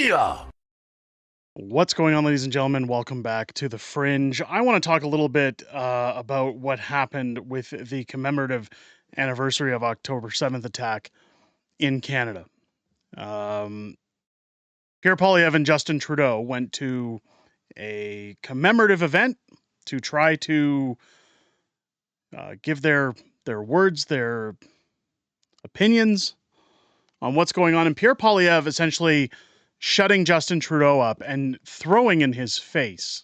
crystia. What's going on, ladies and gentlemen? Welcome back to the Fringe. I want to talk a little bit about what happened with the commemorative anniversary of October 7th attack in Canada. Pierre Poilievre and Justin Trudeau went to a commemorative event to try to give their words, their opinions on what's going on. And Pierre Poilievre essentially shutting Justin Trudeau up and throwing in his face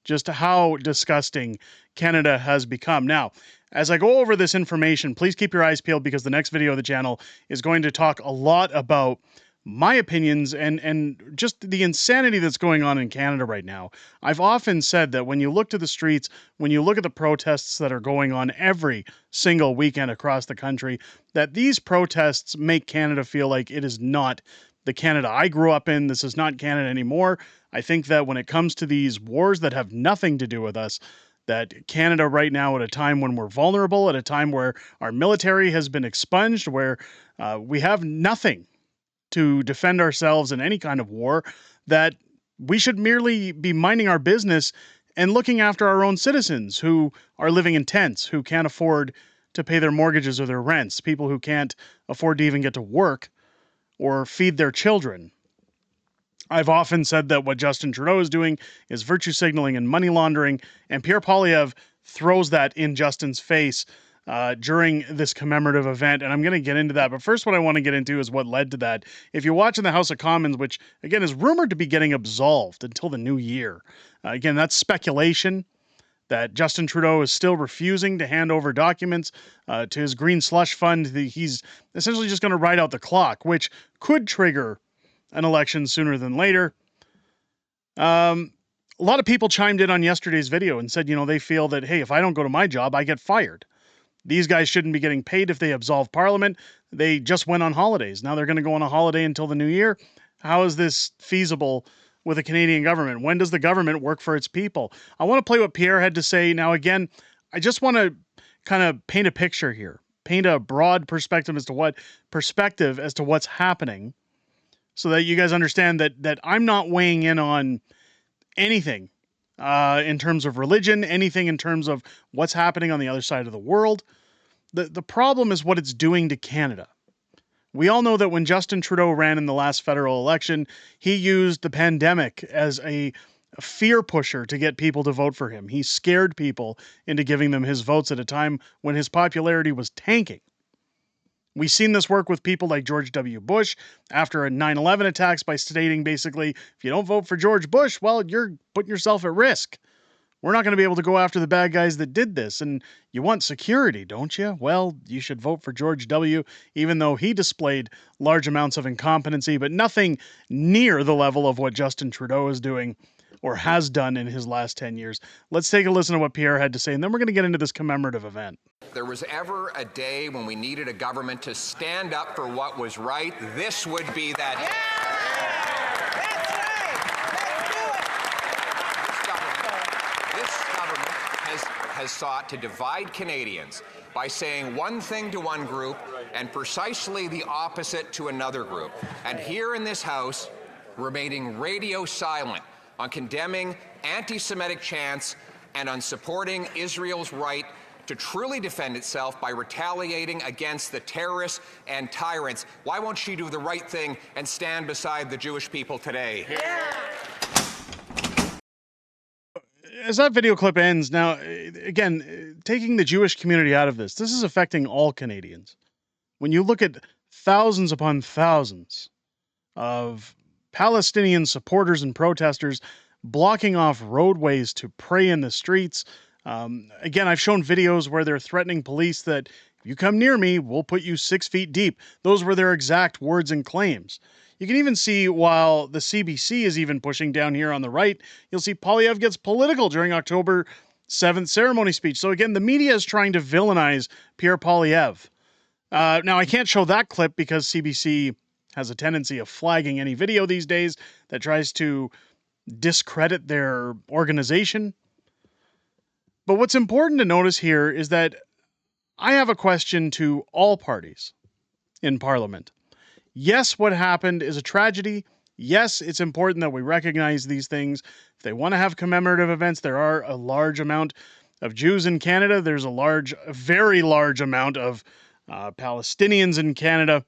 just how disgusting Canada has become. Now, as I go over this information, please keep your eyes peeled because the next video of the channel is going to talk a lot about my opinions and just the insanity that's going on in Canada right now. I've often said that when you look to the streets, when you look at the protests that are going on every single weekend across the country, that these protests make Canada feel like it is not the Canada I grew up in. This is not Canada anymore. I think that when it comes to these wars that have nothing to do with us, that Canada right now, at a time when we're vulnerable, at a time where our military has been expunged, where we have nothing to defend ourselves in any kind of war, that we should merely be minding our business and looking after our own citizens who are living in tents, who can't afford to pay their mortgages or their rents, people who can't afford to even get to work or feed their children. I've often said that what Justin Trudeau is doing is virtue signaling and money laundering, and Pierre Poilievre throws that in Justin's face during this commemorative event, and I'm going to get into that. But first, what I want to get into is what led to that. If you're watching the House of Commons, which, again, is rumored to be getting absolved until the new year, again, that's speculation, that Justin Trudeau is still refusing to hand over documents to his green slush fund. He's essentially just going to ride out the clock, which could trigger an election sooner than later. A lot of people chimed in on yesterday's video and said, they feel that, hey, if I don't go to my job, I get fired. These guys shouldn't be getting paid if they absolve Parliament. They just went on holidays. Now they're going to go on a holiday until the new year. How is this feasible with the Canadian government? When does the government work for its people? I want to play what Pierre had to say. Now, again, I just want to kind of paint a picture here, paint a broad perspective as to what's happening, so that you guys understand that I'm not weighing in on anything in terms of religion, anything in terms of what's happening on the other side of the world. The problem is what it's doing to Canada. We all know that when Justin Trudeau ran in the last federal election, he used the pandemic as a fear pusher to get people to vote for him. He scared people into giving them his votes at a time when his popularity was tanking. We've seen this work with people like George W. Bush after a 9/11 attacks by stating basically, if you don't vote for George Bush, well, you're putting yourself at risk. We're not going to be able to go after the bad guys that did this. And you want security, don't you? Well, you should vote for George W., even though he displayed large amounts of incompetency, but nothing near the level of what Justin Trudeau is doing or has done in his last 10 years. Let's take a listen to what Pierre had to say, and then we're going to get into this commemorative event. There was ever a day when we needed a government to stand up for what was right, this would be that day. Has sought to divide Canadians by saying one thing to one group and precisely the opposite to another group. And here in this House, remaining radio silent on condemning anti-Semitic chants and on supporting Israel's right to truly defend itself by retaliating against the terrorists and tyrants. Why won't she do the right thing and stand beside the Jewish people today? Yeah. As that video clip ends, now, again, taking the Jewish community out of this is affecting all Canadians. When you look at thousands upon thousands of Palestinian supporters and protesters blocking off roadways to pray in the streets, again, I've shown videos where they're threatening police that if you come near me, we'll put you 6 feet deep. Those were their exact words and claims. You can even see while the CBC is even pushing down here on the right, you'll see Poilievre gets political during October 7th ceremony speech. So again, the media is trying to villainize Pierre Poilievre. Now, I can't show that clip because CBC has a tendency of flagging any video these days that tries to discredit their organization. But what's important to notice here is that I have a question to all parties in Parliament. Yes, what happened is a tragedy. Yes, it's important that we recognize these things. If they want to have commemorative events, there are a large amount of Jews in Canada. There's a very large amount of Palestinians in Canada.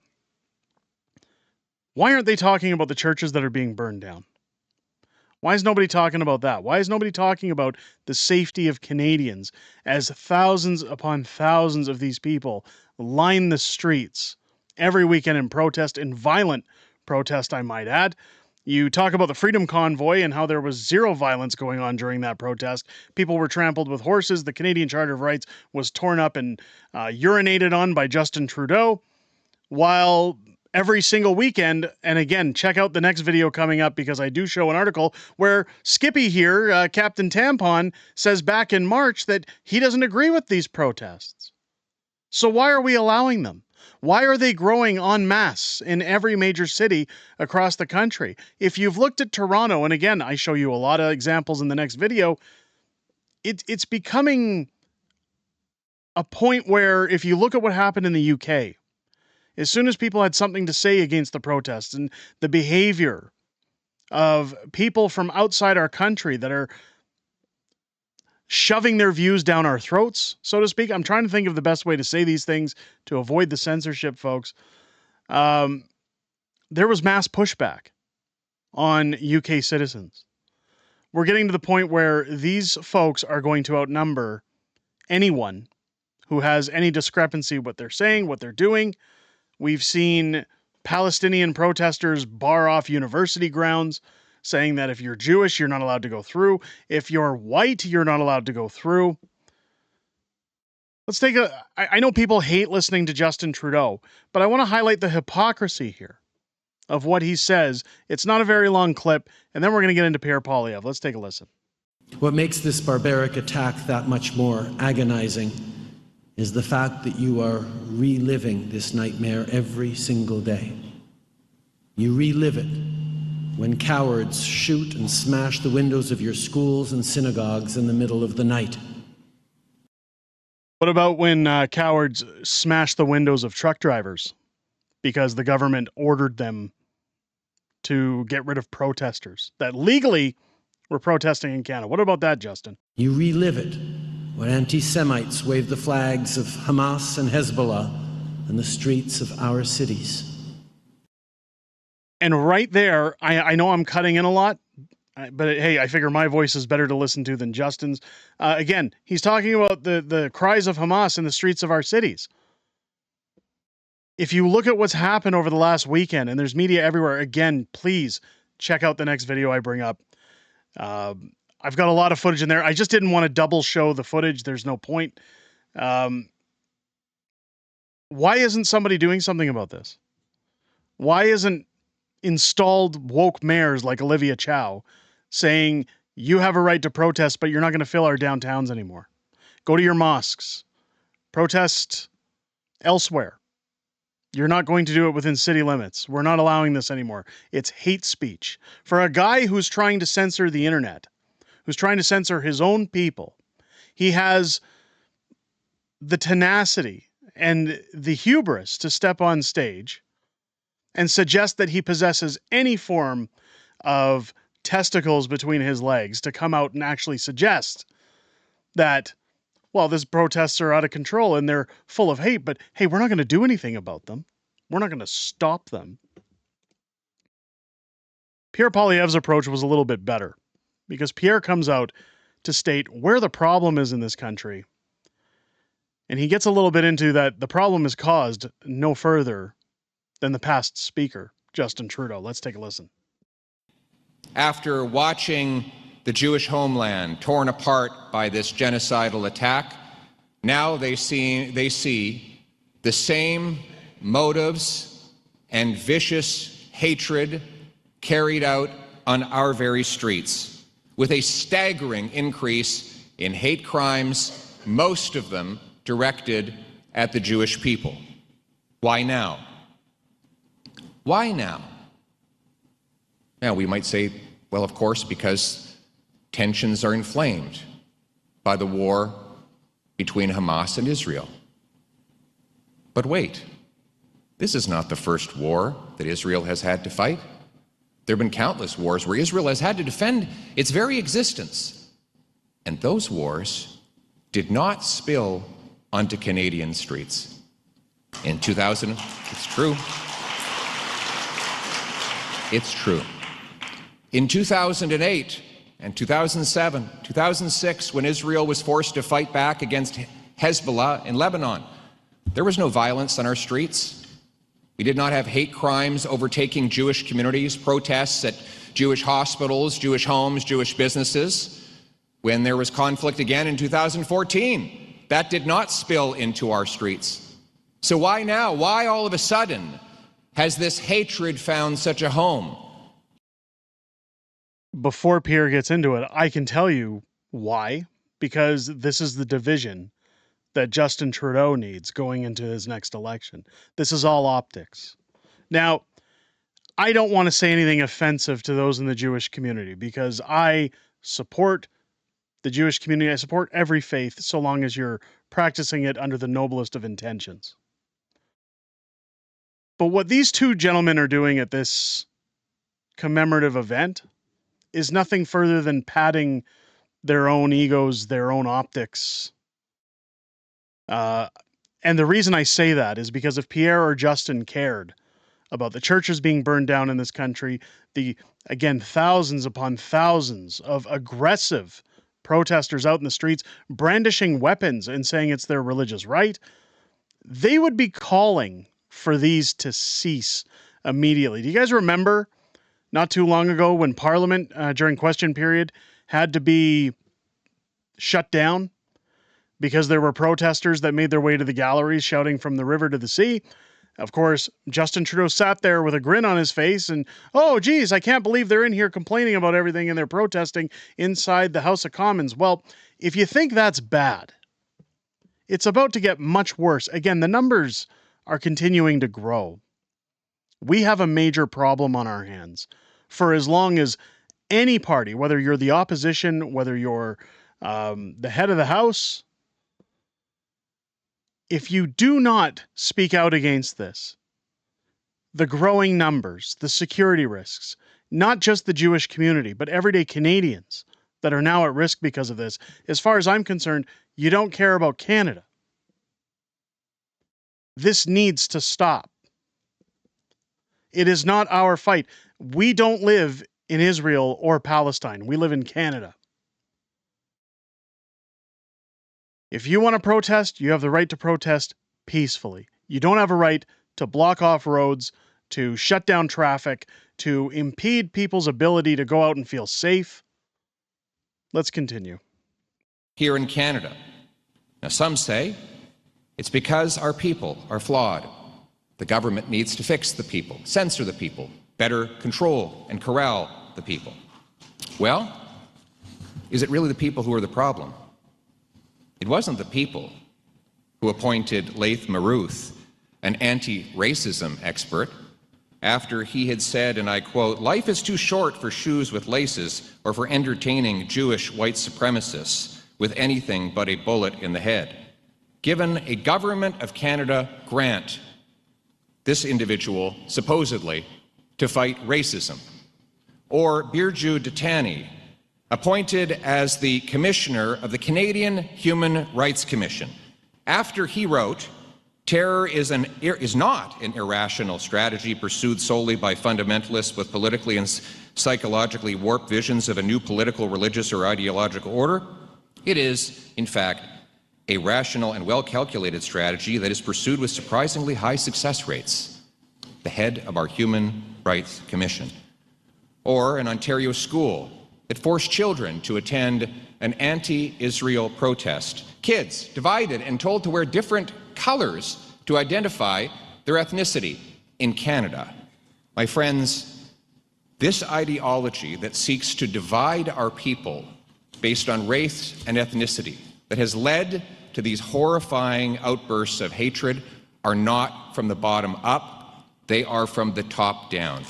Why aren't they talking about the churches that are being burned down? Why is nobody talking about that? Why is nobody talking about the safety of Canadians as thousands upon thousands of these people line the streets every weekend in protest, in violent protest, I might add? You talk about the Freedom Convoy and how there was zero violence going on during that protest. People were trampled with horses. The Canadian Charter of Rights was torn up and urinated on by Justin Trudeau, while every single weekend, and again, check out the next video coming up because I do show an article where Skippy here, Captain Tampon, says back in March that he doesn't agree with these protests. So why are we allowing them? Why are they growing en masse in every major city across the country? If you've looked at Toronto, and again, I show you a lot of examples in the next video, it's becoming a point where if you look at what happened in the UK, as soon as people had something to say against the protests and the behavior of people from outside our country that are shoving their views down our throats, so to speak. I'm trying to think of the best way to say these things to avoid the censorship, folks. There was mass pushback on UK citizens. We're getting to the point where these folks are going to outnumber anyone who has any discrepancy what they're saying, what they're doing. We've seen Palestinian protesters bar off university grounds, saying that if you're Jewish, you're not allowed to go through. If you're white, you're not allowed to go through. I know people hate listening to Justin Trudeau, but I want to highlight the hypocrisy here of what he says. It's not a very long clip, and then we're going to get into Pierre Poilievre. Let's take a listen. What makes this barbaric attack that much more agonizing is the fact that you are reliving this nightmare every single day. You relive it when cowards shoot and smash the windows of your schools and synagogues in the middle of the night. What about when cowards smash the windows of truck drivers because the government ordered them to get rid of protesters that legally were protesting in Canada? What about that, Justin? You relive it when anti-Semites wave the flags of Hamas and Hezbollah in the streets of our cities. And right there, I know I'm cutting in a lot, but hey, I figure my voice is better to listen to than Justin's. Again, he's talking about the cries of Hamas in the streets of our cities. If you look at what's happened over the last weekend, and there's media everywhere, again, please check out the next video I bring up. I've got a lot of footage in there. I just didn't want to double show the footage. There's no point. Why isn't somebody doing something about this? Why isn't installed woke mayors like Olivia Chow saying you have a right to protest, but you're not going to fill our downtowns anymore? Go to your mosques. Protest elsewhere. You're not going to do it within city limits. We're not allowing this anymore. It's hate speech. For a guy who's trying to censor the internet, who's trying to censor his own people, he has the tenacity and the hubris to step on stage and suggest that he possesses any form of testicles between his legs to come out and actually suggest that, well, these protests are out of control and they're full of hate, but hey, we're not going to do anything about them. We're not going to stop them. Pierre Poilievre's approach was a little bit better because Pierre comes out to state where the problem is in this country. And he gets a little bit into that the problem is caused no further than the past speaker, Justin Trudeau. Let's take a listen. After watching the Jewish homeland torn apart by this genocidal attack, now they see the same motives and vicious hatred carried out on our very streets, with a staggering increase in hate crimes, most of them directed at the Jewish people. Why now? Why now? Now, we might say, well, of course, because tensions are inflamed by the war between Hamas and Israel. But wait, this is not the first war that Israel has had to fight. There have been countless wars where Israel has had to defend its very existence. And those wars did not spill onto Canadian streets. In 2000, it's true. It's true. In 2008 and 2007, 2006, when Israel was forced to fight back against Hezbollah in Lebanon, there was no violence on our streets. We did not have hate crimes overtaking Jewish communities, protests at Jewish hospitals, Jewish homes, Jewish businesses. When there was conflict again in 2014, that did not spill into our streets. So why now? Why all of a sudden has this hatred found such a home? Before Pierre gets into it, I can tell you why. Because this is the division that Justin Trudeau needs going into his next election. This is all optics. Now, I don't want to say anything offensive to those in the Jewish community because I support the Jewish community. I support every faith so long as you're practicing it under the noblest of intentions. But what these two gentlemen are doing at this commemorative event is nothing further than padding their own egos, their own optics. And the reason I say that is because if Pierre or Justin cared about the churches being burned down in this country, the, again, thousands upon thousands of aggressive protesters out in the streets brandishing weapons and saying it's their religious right, they would be calling for these to cease immediately. Do you guys remember not too long ago when Parliament during question period had to be shut down because there were protesters that made their way to the galleries shouting from the river to the sea? Of course, Justin Trudeau sat there with a grin on his face and, oh, geez, I can't believe they're in here complaining about everything and they're protesting inside the House of Commons. Well, if you think that's bad, it's about to get much worse. Again, the numbers are continuing to grow. We have a major problem on our hands. For as long as any party, whether you're the opposition, whether you're the head of the House, if you do not speak out against this, the growing numbers, the security risks, not just the Jewish community, but everyday Canadians that are now at risk because of this, as far as I'm concerned, you don't care about Canada. This needs to stop. It is not our fight. We don't live in Israel or Palestine. We live in Canada. If you want to protest, you have the right to protest peacefully. You don't have a right to block off roads, to shut down traffic, to impede people's ability to go out and feel safe. Let's continue. Here in Canada. Now, some say it's because our people are flawed. The government needs to fix the people, censor the people, better control and corral the people. Well, is it really the people who are the problem? It wasn't the people who appointed Laith Maruth, an anti-racism expert, after he had said, and I quote, "Life is too short for shoes with laces or for entertaining Jewish white supremacists with anything but a bullet in the head. Given a Government of Canada grant, this individual, supposedly, to fight racism." Or Birju Datani, appointed as the Commissioner of the Canadian Human Rights Commission, after he wrote, "Terror is not an irrational strategy pursued solely by fundamentalists with politically and psychologically warped visions of a new political, religious, or ideological order. It is, in fact, a rational and well-calculated strategy that is pursued with surprisingly high success rates." The head of our Human Rights Commission. Or an Ontario school that forced children to attend an anti-Israel protest. Kids divided and told to wear different colors to identify their ethnicity in Canada. My friends, this ideology that seeks to divide our people based on race and ethnicity, that has led to these horrifying outbursts of hatred, are not from the bottom up, they are from the top down.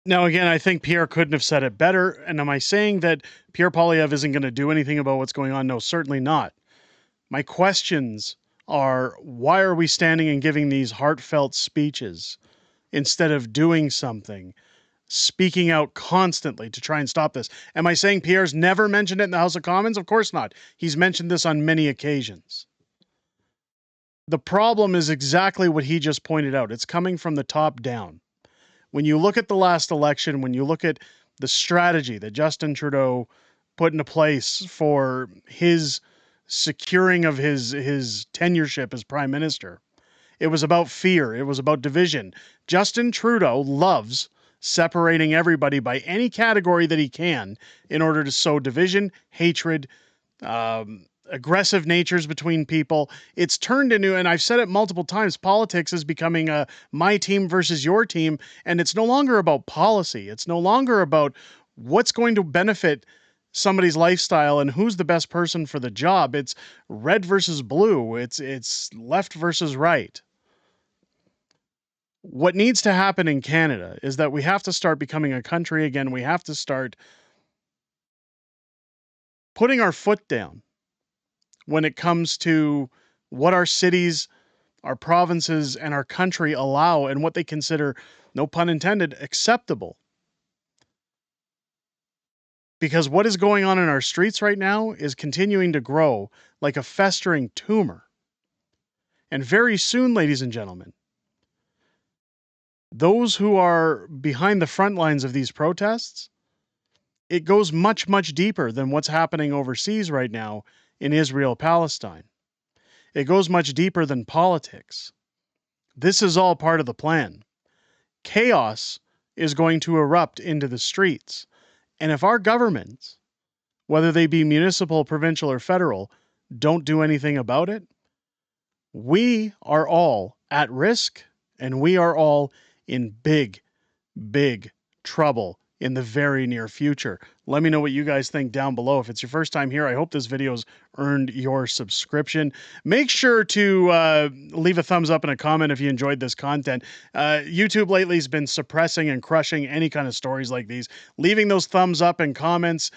Now, again, I think Pierre couldn't have said it better. And am I saying that Pierre Poilievre isn't going to do anything about what's going on? No, certainly not. My questions are, why are we standing and giving these heartfelt speeches instead of doing something, speaking out constantly to try and stop this? Am I saying Pierre's never mentioned it in the House of Commons? Of course not. He's mentioned this on many occasions. The problem is exactly what he just pointed out. It's coming from the top down. When you look at the last election, when you look at the strategy that Justin Trudeau put into place for his securing of his tenureship as prime minister, it was about fear. It was about division. Justin Trudeau loves separating everybody by any category that he can in order to sow division, hatred, aggressive natures between people. It's turned into, and I've said it multiple times, politics is becoming a my team versus your team, and it's no longer about policy. It's no longer about what's going to benefit somebody's lifestyle and who's the best person for the job. It's red versus blue. It's left versus right. What needs to happen in Canada is that we have to start becoming a country again. We have to start putting our foot down when it comes to what our cities, our provinces, and our country allow and what they consider, no pun intended, acceptable. Because what is going on in our streets right now is continuing to grow like a festering tumor. And very soon, ladies and gentlemen, those who are behind the front lines of these protests, it goes much, much deeper than what's happening overseas right now in Israel, Palestine. It goes much deeper than politics. This is all part of the plan. Chaos is going to erupt into the streets. And if our governments, whether they be municipal, provincial, or federal, don't do anything about it, we are all at risk and we are all in big, big trouble in the very near future. Let me know what you guys think down below. If it's your first time here, I hope this video's earned your subscription. Make sure to leave a thumbs up and a comment if you enjoyed this content. YouTube lately has been suppressing and crushing any kind of stories like these. Leaving those thumbs up and comments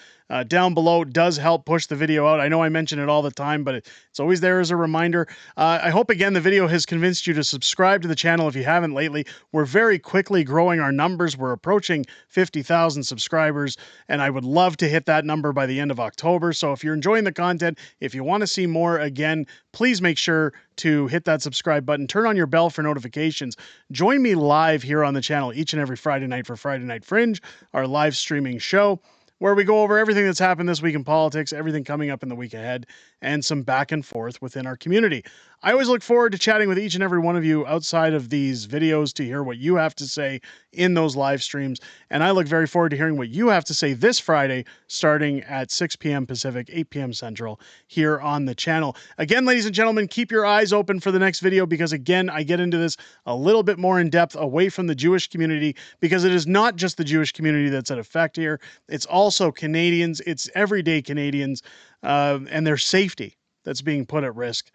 down below does help push the video out. I know I mention it all the time, but it's always there as a reminder. I hope, again, the video has convinced you to subscribe to the channel if you haven't lately. We're very quickly growing our numbers. We're approaching 50,000 subscribers, and I would love to hit that number by the end of October. So if you're enjoying the content, if you want to see more, again, please make sure to hit that subscribe button. Turn on your bell for notifications. Join me live here on the channel each and every Friday night for Friday Night Fringe, our live streaming show, where we go over everything that's happened this week in politics, everything coming up in the week ahead, and some back and forth within our community. I always look forward to chatting with each and every one of you outside of these videos to hear what you have to say in those live streams, and I look very forward to hearing what you have to say this Friday, starting at 6 p.m. Pacific, 8 p.m. Central, here on the channel. Again, ladies and gentlemen, keep your eyes open for the next video because, again, I get into this a little bit more in depth away from the Jewish community because it is not just the Jewish community that's at effect here. It's also Canadians, it's everyday Canadians, and their safety that's being put at risk.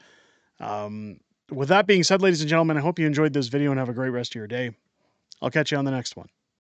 With that being said, ladies and gentlemen, I hope you enjoyed this video and have a great rest of your day. I'll catch you on the next one.